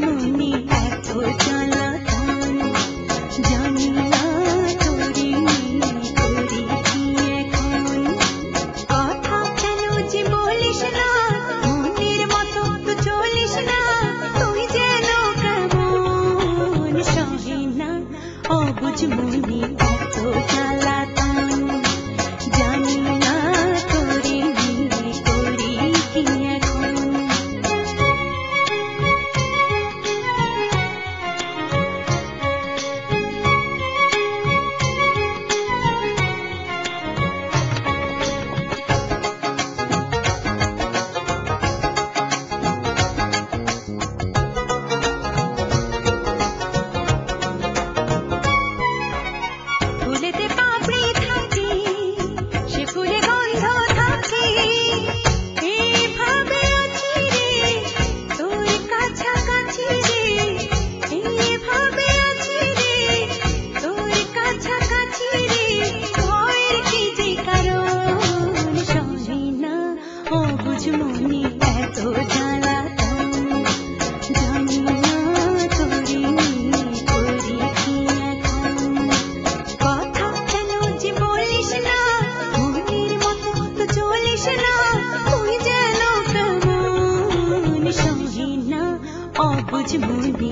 মনি এত জ্বালাতন, জানি না তোরে নিয়ে করি কি এখন। কথা কেন যে বলিস না, মনের মতো তো চলিস না, তুই যেন কেমন সহে না অবুঝ মনি এত জ্বালাতন, জানি না তোরে নিয়ে করি কি এখন। ফুলেতে পাপড়ি থাকে, সে ফুলে গন্ধ থাকে, এইভাবে আছি রে তোর কাছাকাছি রে, এইভাবে আছি রে তোর কাছাকাছি রে, ভয়ের কি যে কারণ সহে না অবুঝ মনি এত জ্বালাতন, জানি না তোরে নিয়ে করি কি এখন। কথা কেন যে বলিস না, মনের মতো তো চলিস না, তুই যেন কেমন সহে না অবুঝ মনি